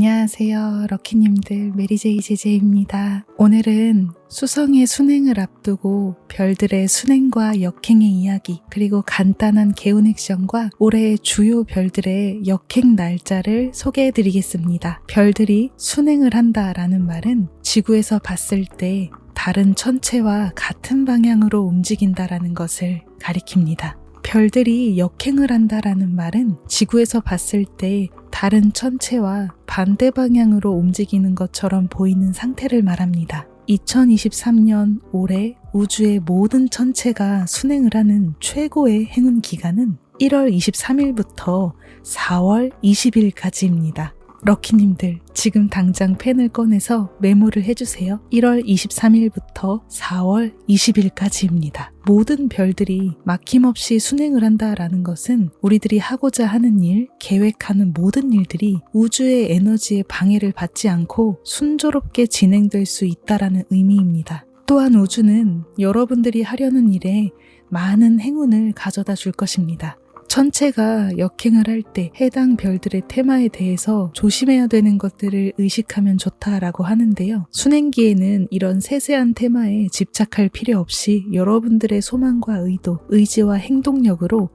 안녕하세요. 럭키님들, 메리제이 제제입니다. 오늘은 수성의 순행을 앞두고 별들의 순행과 역행의 이야기, 그리고 간단한 개운 액션과 올해의 주요 별들의 역행 날짜를 소개해드리겠습니다. 별들이 순행을 한다라는 말은 지구에서 봤을 때 다른 천체와 같은 방향으로 움직인다라는 것을 가리킵니다. 별들이 역행을 한다라는 말은 지구에서 봤을 때 다른 천체와 반대 방향으로 움직이는 것처럼 보이는 상태를 말합니다. 2023년 올해 우주의 모든 천체가 순행을 하는 최고의 행운 기간은 1월 23일부터 4월 20일까지입니다. 럭키님들, 지금 당장 펜을 꺼내서 메모를 해주세요. 1월 23일부터 4월 20일까지입니다. 모든 별들이 막힘없이 순행을 한다라는 것은 우리들이 하고자 하는 일, 계획하는 모든 일들이 우주의 에너지에 방해를 받지 않고 순조롭게 진행될 수 있다라는 의미입니다. 또한 우주는 여러분들이 하려는 일에 많은 행운을 가져다 줄 것입니다. 천체가 역행을 할 때 해당 별들의 테마에 대해서 조심해야 되는 것들을 의식하면 좋다라고 하는데요. 순행기에는 이런 세세한 테마에 집착할 필요 없이 여러분들의 소망과 의도, 의지와 행동력으로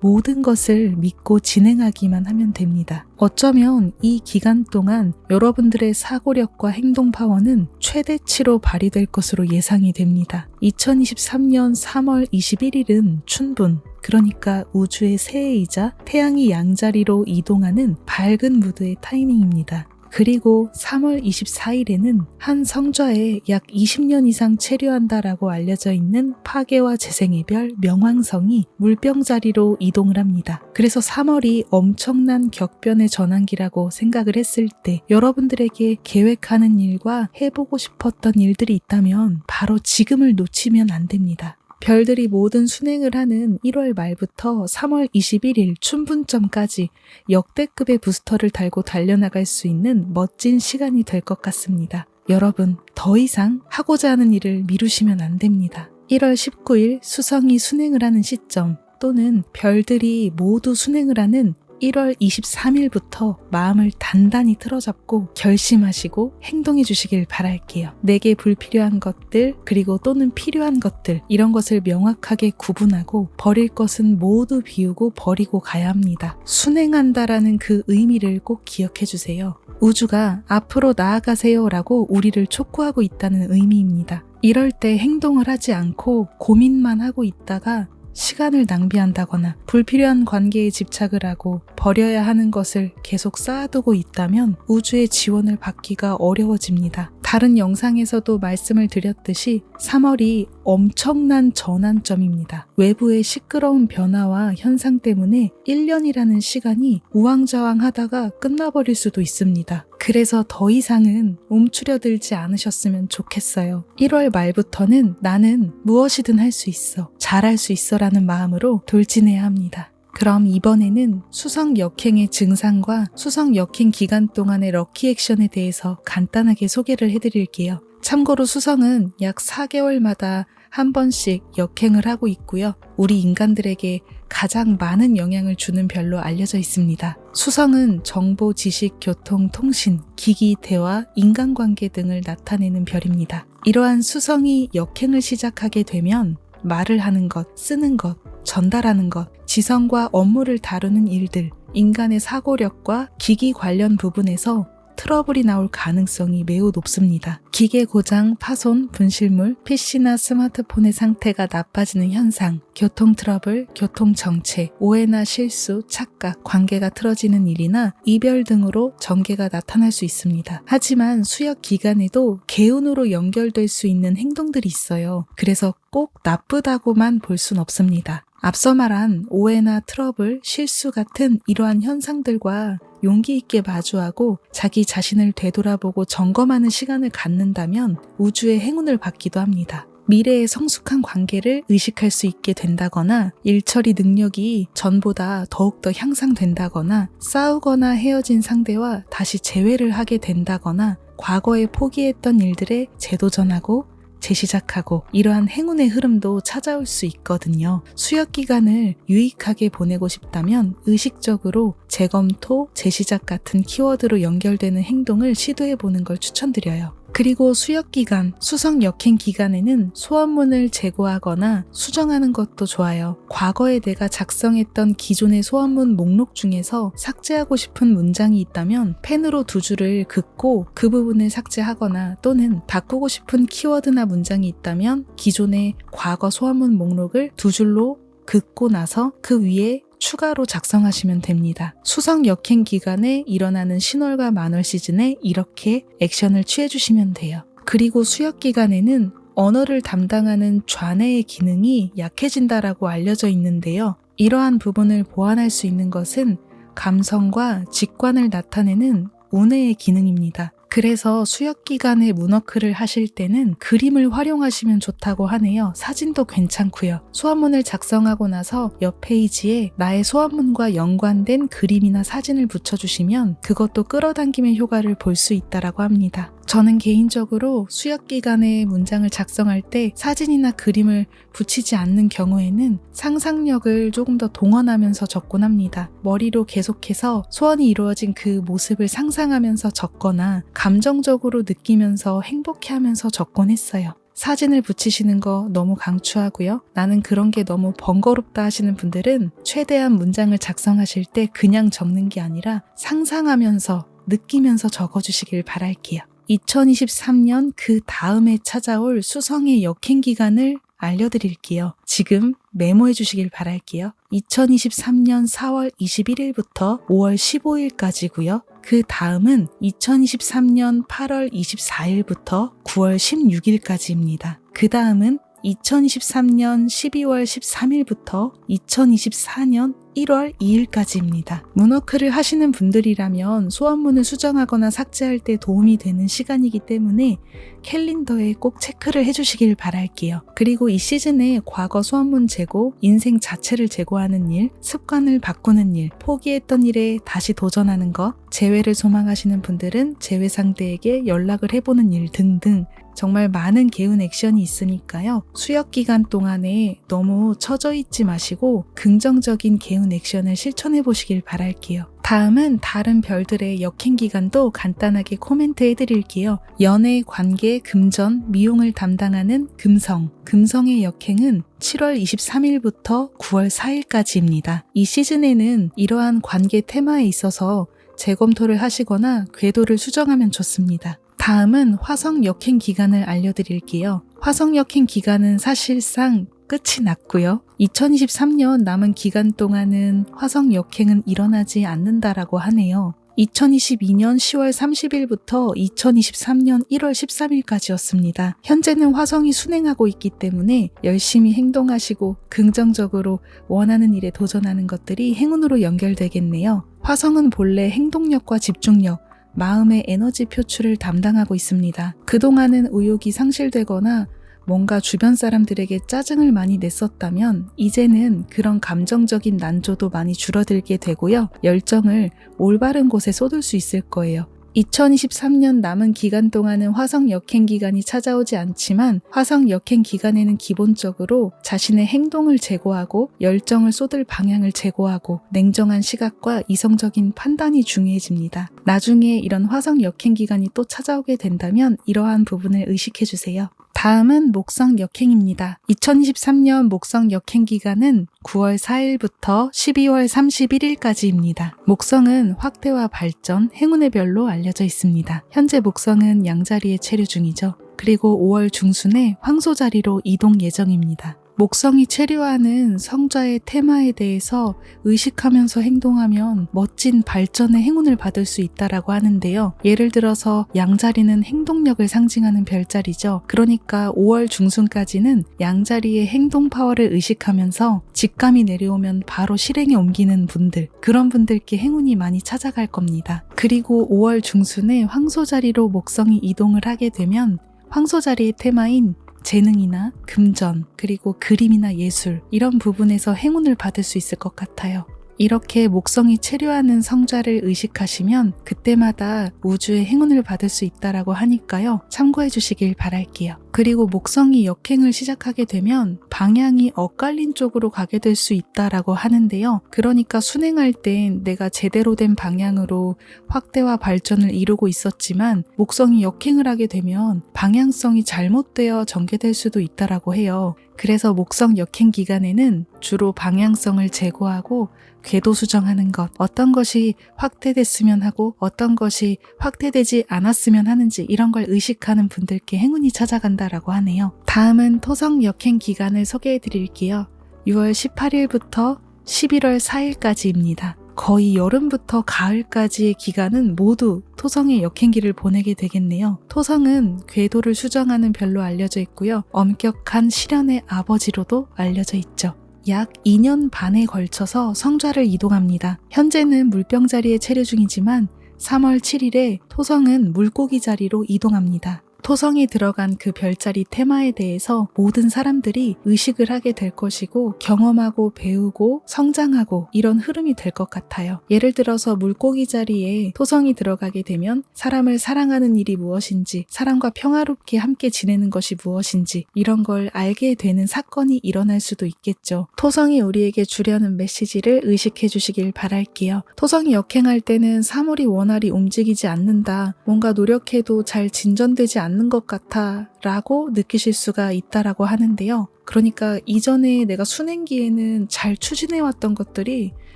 모든 것을 믿고 진행하기만 하면 됩니다. 어쩌면 이 기간 동안 여러분들의 사고력과 행동 파워는 최대치로 발휘될 것으로 예상이 됩니다. 2023년 3월 21일은 춘분, 그러니까 우주의 새해이자 태양이 양자리로 이동하는 밝은 무드의 타이밍입니다. 그리고 3월 24일에는 한 성좌에 약 20년 이상 체류한다라고 알려져 있는 파괴와 재생의 별 명왕성이 물병자리로 이동을 합니다. 그래서 3월이 엄청난 격변의 전환기라고 생각을 했을 때 여러분들에게 계획하는 일과 해보고 싶었던 일들이 있다면 바로 지금을 놓치면 안 됩니다. 별들이 모든 순행을 하는 1월 말부터 3월 21일 춘분점까지 역대급의 부스터를 달고 달려나갈 수 있는 멋진 시간이 될 것 같습니다. 여러분, 더 이상 하고자 하는 일을 미루시면 안 됩니다. 1월 19일 수성이 순행을 하는 시점 또는 별들이 모두 순행을 하는 1월 23일부터 마음을 단단히 틀어잡고 결심하시고 행동해 주시길 바랄게요. 내게 불필요한 것들 그리고 또는 필요한 것들, 이런 것을 명확하게 구분하고 버릴 것은 모두 비우고 버리고 가야 합니다. 순행한다라는 그 의미를 꼭 기억해 주세요. 우주가 앞으로 나아가세요 라고 우리를 촉구하고 있다는 의미입니다. 이럴 때 행동을 하지 않고 고민만 하고 있다가 시간을 낭비한다거나 불필요한 관계에 집착을 하고 버려야 하는 것을 계속 쌓아두고 있다면 우주의 지원을 받기가 어려워집니다. 다른 영상에서도 말씀을 드렸듯이 3월이 엄청난 전환점입니다. 외부의 시끄러운 변화와 현상 때문에 1년이라는 시간이 우왕좌왕하다가 끝나버릴 수도 있습니다. 그래서 더 이상은 움츠려들지 않으셨으면 좋겠어요. 1월 말부터는 나는 무엇이든 할 수 있어, 잘할 수 있어 라는 마음으로 돌진해야 합니다. 그럼 이번에는 수성 역행의 증상과 수성 역행 기간 동안의 럭키 액션에 대해서 간단하게 소개를 해드릴게요. 참고로 수성은 약 4개월마다 한 번씩 역행을 하고 있고요. 우리 인간들에게 가장 많은 영향을 주는 별로 알려져 있습니다. 수성은 정보, 지식, 교통, 통신, 기기, 대화, 인간관계 등을 나타내는 별입니다. 이러한 수성이 역행을 시작하게 되면 말을 하는 것, 쓰는 것, 전달하는 것, 지성과 업무를 다루는 일들, 인간의 사고력과 기기 관련 부분에서 트러블이 나올 가능성이 매우 높습니다. 기계 고장, 파손, 분실물, PC나 스마트폰의 상태가 나빠지는 현상, 교통 트러블, 교통 정체, 오해나 실수, 착각, 관계가 틀어지는 일이나 이별 등으로 전개가 나타날 수 있습니다. 하지만 수역 기간에도 개운으로 연결될 수 있는 행동들이 있어요. 그래서 꼭 나쁘다고만 볼 순 없습니다. 앞서 말한 오해나 트러블, 실수 같은 이러한 현상들과 용기 있게 마주하고 자기 자신을 되돌아보고 점검하는 시간을 갖는다면 우주의 행운을 받기도 합니다. 미래의 성숙한 관계를 의식할 수 있게 된다거나 일처리 능력이 전보다 더욱더 향상된다거나 싸우거나 헤어진 상대와 다시 재회를 하게 된다거나 과거에 포기했던 일들에 재도전하고 재시작하고 이러한 행운의 흐름도 찾아올 수 있거든요. 수역 기간을 유익하게 보내고 싶다면 의식적으로 재검토, 재시작 같은 키워드로 연결되는 행동을 시도해보는 걸 추천드려요. 그리고 수역기간, 수성 역행 기간에는 소원문을 제고하거나 수정하는 것도 좋아요. 과거에 내가 작성했던 기존의 소원문 목록 중에서 삭제하고 싶은 문장이 있다면 펜으로 두 줄을 긋고 그 부분을 삭제하거나 또는 바꾸고 싶은 키워드나 문장이 있다면 기존의 과거 소원문 목록을 두 줄로 긋고 나서 그 위에 추가로 작성하시면 됩니다. 수성 역행 기간에 일어나는 신월과 만월 시즌에 이렇게 액션을 취해주시면 돼요. 그리고 수역 기간에는 언어를 담당하는 좌뇌의 기능이 약해진다라고 알려져 있는데요. 이러한 부분을 보완할 수 있는 것은 감성과 직관을 나타내는 우뇌의 기능입니다. 그래서 수역 기간에 문워크를 하실 때는 그림을 활용하시면 좋다고 하네요. 사진도 괜찮고요. 소원문을 작성하고 나서 옆 페이지에 나의 소원문과 연관된 그림이나 사진을 붙여주시면 그것도 끌어당김의 효과를 볼 수 있다고 합니다. 저는 개인적으로 수역 기간에 문장을 작성할 때 사진이나 그림을 붙이지 않는 경우에는 상상력을 조금 더 동원하면서 적곤 합니다. 머리로 계속해서 소원이 이루어진 그 모습을 상상하면서 적거나 감정적으로 느끼면서 행복해하면서 적곤 했어요. 사진을 붙이시는 거 너무 강추하고요. 나는 그런 게 너무 번거롭다 하시는 분들은 최대한 문장을 작성하실 때 그냥 적는 게 아니라 상상하면서 느끼면서 적어주시길 바랄게요. 2023년 그 다음에 찾아올 수성의 역행 기간을 알려드릴게요. 지금 메모해 주시길 바랄게요. 2023년 4월 21일부터 5월 15일까지고요. 그 다음은 2023년 8월 24일부터 9월 16일까지입니다. 그 다음은 2023년 12월 13일부터 2024년 1월 2일까지입니다. 문워크를 하시는 분들이라면 소원문을 수정하거나 삭제할 때 도움이 되는 시간이기 때문에 캘린더에 꼭 체크를 해주시길 바랄게요. 그리고 이 시즌에 과거 소원문 제고, 인생 자체를 제고하는 일, 습관을 바꾸는 일, 포기했던 일에 다시 도전하는 것, 재회를 소망하시는 분들은 재회 상대에게 연락을 해보는 일 등등 정말 많은 개운 액션이 있으니까요. 수역 기간 동안에 너무 처져 있지 마시고 긍정적인 개운 액션을 실천해 보시길 바랄게요. 다음은 다른 별들의 역행 기간도 간단하게 코멘트 해드릴게요. 연애, 관계, 금전, 미용을 담당하는 금성. 금성의 역행은 7월 23일부터 9월 4일까지입니다. 이 시즌에는 이러한 관계 테마에 있어서 재검토를 하시거나 궤도를 수정하면 좋습니다. 다음은 화성 역행 기간을 알려드릴게요. 화성 역행 기간은 사실상 끝이 났고요. 2023년 남은 기간 동안은 화성 역행은 일어나지 않는다라고 하네요. 2022년 10월 30일부터 2023년 1월 13일까지였습니다. 현재는 화성이 순행하고 있기 때문에 열심히 행동하시고 긍정적으로 원하는 일에 도전하는 것들이 행운으로 연결되겠네요. 화성은 본래 행동력과 집중력, 마음의 에너지 표출을 담당하고 있습니다. 그동안은 의욕이 상실되거나 뭔가 주변 사람들에게 짜증을 많이 냈었다면 이제는 그런 감정적인 난조도 많이 줄어들게 되고요. 열정을 올바른 곳에 쏟을 수 있을 거예요. 2023년 남은 기간 동안은 화성 역행 기간이 찾아오지 않지만 화성 역행 기간에는 기본적으로 자신의 행동을 제고하고 열정을 쏟을 방향을 제고하고 냉정한 시각과 이성적인 판단이 중요해집니다. 나중에 이런 화성 역행 기간이 또 찾아오게 된다면 이러한 부분을 의식해 주세요. 다음은 목성 역행입니다. 2023년 목성 역행 기간은 9월 4일부터 12월 31일까지입니다. 목성은 확대와 발전, 행운의 별로 알려져 있습니다. 현재 목성은 양자리에 체류 중이죠. 그리고 5월 중순에 황소 자리로 이동 예정입니다. 목성이 체류하는 성자의 테마에 대해서 의식하면서 행동하면 멋진 발전의 행운을 받을 수 있다라고 하는데요. 예를 들어서 양자리는 행동력을 상징하는 별자리죠. 그러니까 5월 중순까지는 양자리의 행동 파워를 의식하면서 직감이 내려오면 바로 실행에 옮기는 분들, 그런 분들께 행운이 많이 찾아갈 겁니다. 그리고 5월 중순에 황소 자리로 목성이 이동을 하게 되면 황소 자리의 테마인 재능이나 금전, 그리고 그림이나 예술 이런 부분에서 행운을 받을 수 있을 것 같아요. 이렇게 목성이 체류하는 성자를 의식하시면 그때마다 우주의 행운을 받을 수 있다라고 하니까요. 참고해 주시길 바랄게요. 그리고 목성이 역행을 시작하게 되면 방향이 엇갈린 쪽으로 가게 될 수 있다라고 하는데요. 그러니까 순행할 땐 내가 제대로 된 방향으로 확대와 발전을 이루고 있었지만 목성이 역행을 하게 되면 방향성이 잘못되어 전개될 수도 있다라고 해요. 그래서 목성 역행 기간에는 주로 방향성을 제고하고 궤도 수정하는 것, 어떤 것이 확대됐으면 하고 어떤 것이 확대되지 않았으면 하는지 이런 걸 의식하는 분들께 행운이 찾아간다라고 하네요. 다음은 토성 역행 기간을 소개해 드릴게요. 6월 18일부터 11월 4일까지입니다. 거의 여름부터 가을까지의 기간은 모두 토성의 역행기를 보내게 되겠네요. 토성은 궤도를 수정하는 별로 알려져 있고요. 엄격한 실현의 아버지로도 알려져 있죠. 약 2년 반에 걸쳐서 성좌를 이동합니다. 현재는 물병 자리에 체류 중이지만 3월 7일에 토성은 물고기 자리로 이동합니다. 토성이 들어간 그 별자리 테마에 대해서 모든 사람들이 의식을 하게 될 것이고 경험하고 배우고 성장하고 이런 흐름이 될 것 같아요. 예를 들어서 물고기 자리에 토성이 들어가게 되면 사람을 사랑하는 일이 무엇인지, 사람과 평화롭게 함께 지내는 것이 무엇인지 이런 걸 알게 되는 사건이 일어날 수도 있겠죠. 토성이 우리에게 주려는 메시지를 의식해 주시길 바랄게요. 토성이 역행할 때는 사물이 원활히 움직이지 않는다. 뭔가 노력해도 잘 진전되지 않는 것 같아 라고 느끼실 수가 있다라고 하는데요. 그러니까 이전에 내가 순행기에는 잘 추진해왔던 것들이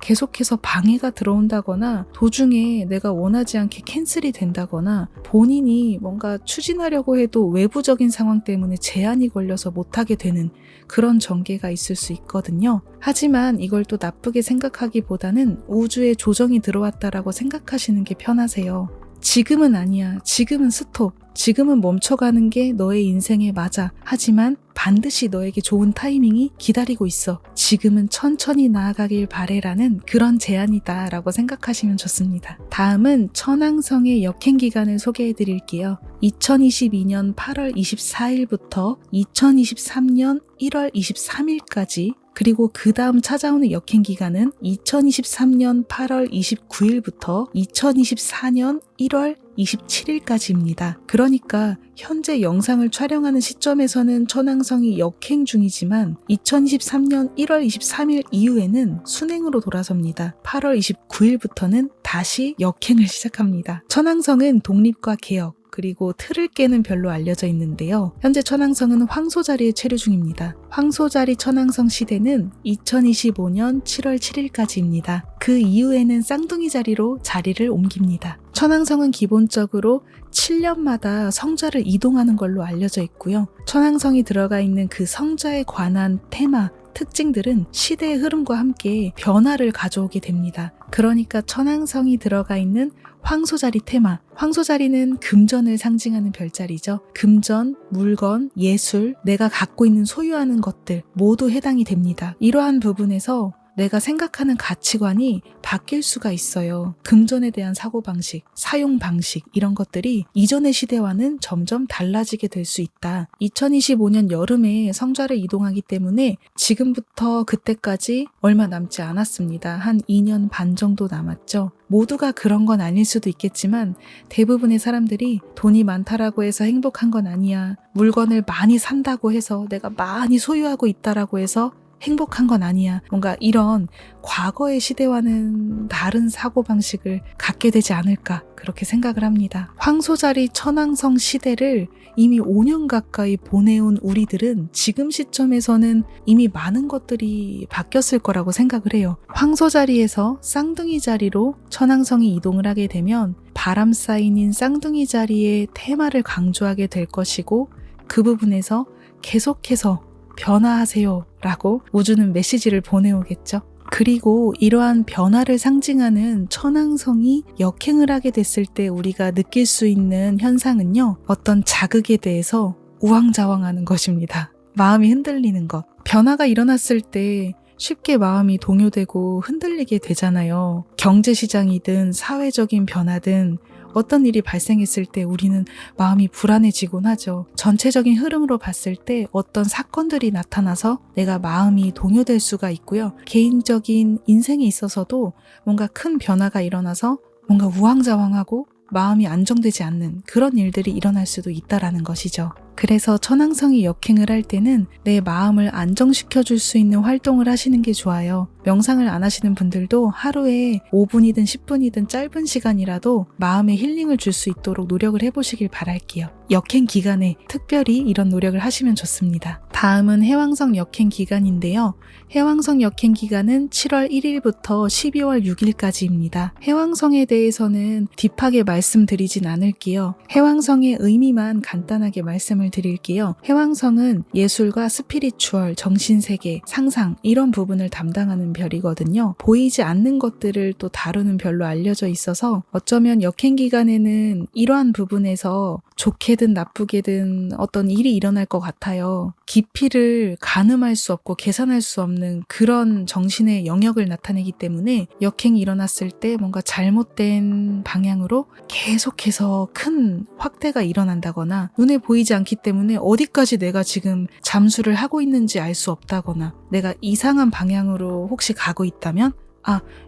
계속해서 방해가 들어온다거나 도중에 내가 원하지 않게 캔슬이 된다거나 본인이 뭔가 추진하려고 해도 외부적인 상황 때문에 제한이 걸려서 못하게 되는 그런 전개가 있을 수 있거든요. 하지만 이걸 또 나쁘게 생각하기보다는 우주의 조정이 들어왔다라고 생각하시는 게 편하세요. 지금은 아니야. 지금은 스톱. 지금은 멈춰가는 게 너의 인생에 맞아. 하지만 반드시 너에게 좋은 타이밍이 기다리고 있어. 지금은 천천히 나아가길 바래라는 그런 제안이다 라고 생각하시면 좋습니다. 다음은 천왕성의 역행 기간을 소개해 드릴게요. 2022년 8월 24일부터 2023년 1월 23일까지 그리고 그 다음 찾아오는 역행 기간은 2023년 8월 29일부터 2024년 1월 27일까지입니다. 그러니까 현재 영상을 촬영하는 시점에서는 천왕성이 역행 중이지만 2023년 1월 23일 이후에는 순행으로 돌아섭니다. 8월 29일부터는 다시 역행을 시작합니다. 천왕성은 독립과 개혁, 그리고 틀을 깨는 별로 알려져 있는데요. 현재 천왕성은 황소 자리에 체류 중입니다. 황소 자리 천왕성 시대는 2025년 7월 7일까지입니다. 그 이후에는 쌍둥이 자리로 자리를 옮깁니다. 천왕성은 기본적으로 7년마다 성좌를 이동하는 걸로 알려져 있고요. 천왕성이 들어가 있는 그 성좌에 관한 테마, 특징들은 시대의 흐름과 함께 변화를 가져오게 됩니다. 그러니까 천왕성이 들어가 있는 황소자리 테마, 황소자리는 금전을 상징하는 별자리죠. 금전, 물건, 예술, 내가 갖고 있는 소유하는 것들 모두 해당이 됩니다. 이러한 부분에서 내가 생각하는 가치관이 바뀔 수가 있어요. 금전에 대한 사고방식, 사용방식 이런 것들이 이전의 시대와는 점점 달라지게 될 수 있다. 2025년 여름에 성좌를 이동하기 때문에 지금부터 그때까지 얼마 남지 않았습니다. 한 2년 반 정도 남았죠. 모두가 그런 건 아닐 수도 있겠지만 대부분의 사람들이 돈이 많다라고 해서 행복한 건 아니야. 물건을 많이 산다고 해서 내가 많이 소유하고 있다라고 해서 행복한 건 아니야. 뭔가 이런 과거의 시대와는 다른 사고방식을 갖게 되지 않을까 그렇게 생각을 합니다. 황소자리 천왕성 시대를 이미 5년 가까이 보내온 우리들은 지금 시점에서는 이미 많은 것들이 바뀌었을 거라고 생각을 해요. 황소자리에서 쌍둥이 자리로 천왕성이 이동을 하게 되면 바람 사인인 쌍둥이 자리의 테마를 강조하게 될 것이고 그 부분에서 계속해서 변화하세요 라고 우주는 메시지를 보내오겠죠. 그리고 이러한 변화를 상징하는 천왕성이 역행을 하게 됐을 때 우리가 느낄 수 있는 현상은요. 어떤 자극에 대해서 우왕좌왕하는 것입니다. 마음이 흔들리는 것. 변화가 일어났을 때 쉽게 마음이 동요되고 흔들리게 되잖아요. 경제시장이든 사회적인 변화든 어떤 일이 발생했을 때 우리는 마음이 불안해지곤 하죠. 전체적인 흐름으로 봤을 때 어떤 사건들이 나타나서 내가 마음이 동요될 수가 있고요. 개인적인 인생에 있어서도 뭔가 큰 변화가 일어나서 뭔가 우왕좌왕하고 마음이 안정되지 않는 그런 일들이 일어날 수도 있다라는 것이죠. 그래서 천왕성이 역행을 할 때는 내 마음을 안정시켜 줄 수 있는 활동을 하시는 게 좋아요. 명상을 안 하시는 분들도 하루에 5분이든 10분이든 짧은 시간이라도 마음에 힐링을 줄 수 있도록 노력을 해보시길 바랄게요. 역행 기간에 특별히 이런 노력을 하시면 좋습니다. 다음은 해왕성 역행 기간인데요. 해왕성 역행 기간은 7월 1일부터 12월 6일까지입니다. 해왕성에 대해서는 딥하게 말씀드리진 않을게요. 해왕성의 의미만 간단하게 말씀을 드릴게요. 해왕성은 예술과 스피리추얼, 정신세계, 상상 이런 부분을 담당하는 별이거든요. 보이지 않는 것들을 또 다루는 별로 알려져 있어서 어쩌면 역행 기간에는 이러한 부분에서 좋게든 나쁘게든 어떤 일이 일어날 것 같아요. 깊이를 가늠할 수 없고 계산할 수 없는 그런 정신의 영역을 나타내기 때문에 역행이 일어났을 때 뭔가 잘못된 방향으로 계속해서 큰 확대가 일어난다거나 눈에 보이지 않기 때문에 어디까지 내가 지금 잠수를 하고 있는지 알 수 없다거나 내가 이상한 방향으로 혹시 가고 있다면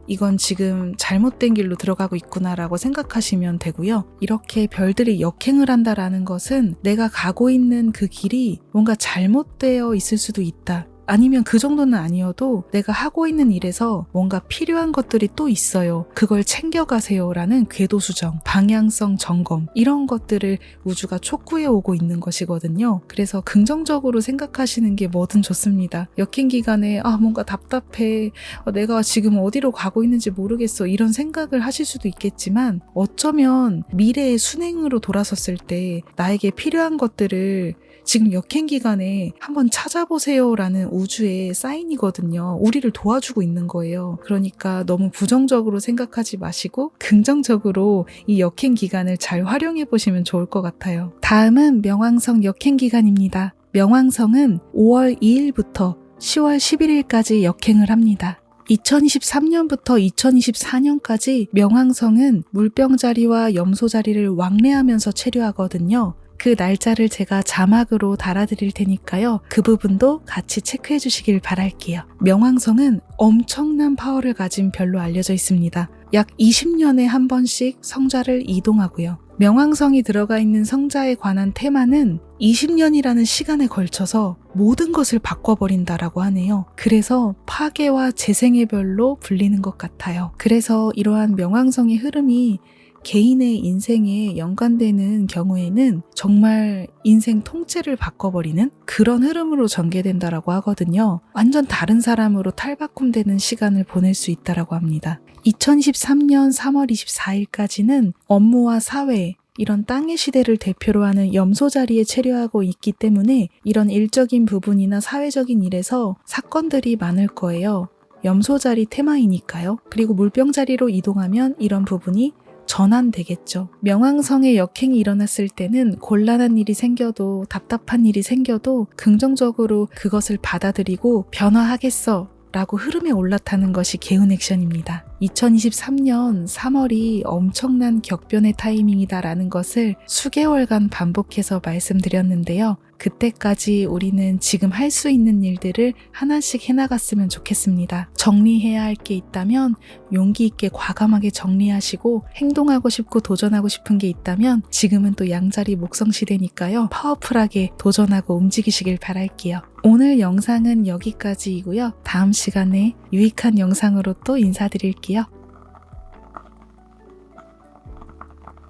이건 지금 잘못된 길로 들어가고 있구나라고 생각하시면 되고요. 이렇게 별들이 역행을 한다라는 것은 내가 가고 있는 그 길이 뭔가 잘못되어 있을 수도 있다. 아니면 그 정도는 아니어도 내가 하고 있는 일에서 뭔가 필요한 것들이 또 있어요. 그걸 챙겨가세요 라는 궤도수정, 방향성 점검 이런 것들을 우주가 촉구해 오고 있는 것이거든요. 그래서 긍정적으로 생각하시는 게 뭐든 좋습니다. 역행 기간에 뭔가 답답해, 내가 지금 어디로 가고 있는지 모르겠어 이런 생각을 하실 수도 있겠지만 어쩌면 미래의 순행으로 돌아섰을 때 나에게 필요한 것들을 지금 역행 기간에 한번 찾아보세요라는 우주의 사인이거든요. 우리를 도와주고 있는 거예요. 그러니까 너무 부정적으로 생각하지 마시고 긍정적으로 이 역행 기간을 잘 활용해 보시면 좋을 것 같아요. 다음은 명왕성 역행 기간입니다. 명왕성은 5월 2일부터 10월 11일까지 역행을 합니다. 2023년부터 2024년까지 명왕성은 물병자리와 염소자리를 왕래하면서 체류하거든요. 그 날짜를 제가 자막으로 달아드릴 테니까요. 그 부분도 같이 체크해 주시길 바랄게요. 명왕성은 엄청난 파워를 가진 별로 알려져 있습니다. 약 20년에 한 번씩 성자를 이동하고요. 명왕성이 들어가 있는 성자에 관한 테마는 20년이라는 시간에 걸쳐서 모든 것을 바꿔버린다라고 하네요. 그래서 파괴와 재생의 별로 불리는 것 같아요. 그래서 이러한 명왕성의 흐름이 개인의 인생에 연관되는 경우에는 정말 인생 통째를 바꿔버리는 그런 흐름으로 전개된다라고 하거든요. 완전 다른 사람으로 탈바꿈되는 시간을 보낼 수 있다라고 합니다. 2023년 3월 24일까지는 업무와 사회, 이런 땅의 시대를 대표로 하는 염소 자리에 체류하고 있기 때문에 이런 일적인 부분이나 사회적인 일에서 사건들이 많을 거예요. 염소 자리 테마이니까요. 그리고 물병 자리로 이동하면 이런 부분이 전환되겠죠. 명왕성의 역행이 일어났을 때는 곤란한 일이 생겨도 답답한 일이 생겨도 긍정적으로 그것을 받아들이고 변화하겠어 라고 흐름에 올라타는 것이 개운 액션입니다. 2023년 3월이 엄청난 격변의 타이밍이다라는 것을 수개월간 반복해서 말씀드렸는데요. 그때까지 우리는 지금 할 수 있는 일들을 하나씩 해나갔으면 좋겠습니다. 정리해야 할 게 있다면 용기 있게 과감하게 정리하시고 행동하고 싶고 도전하고 싶은 게 있다면 지금은 또 양자리 목성 시대니까요. 파워풀하게 도전하고 움직이시길 바랄게요. 오늘 영상은 여기까지이고요. 다음 시간에 유익한 영상으로 또 인사드릴게요.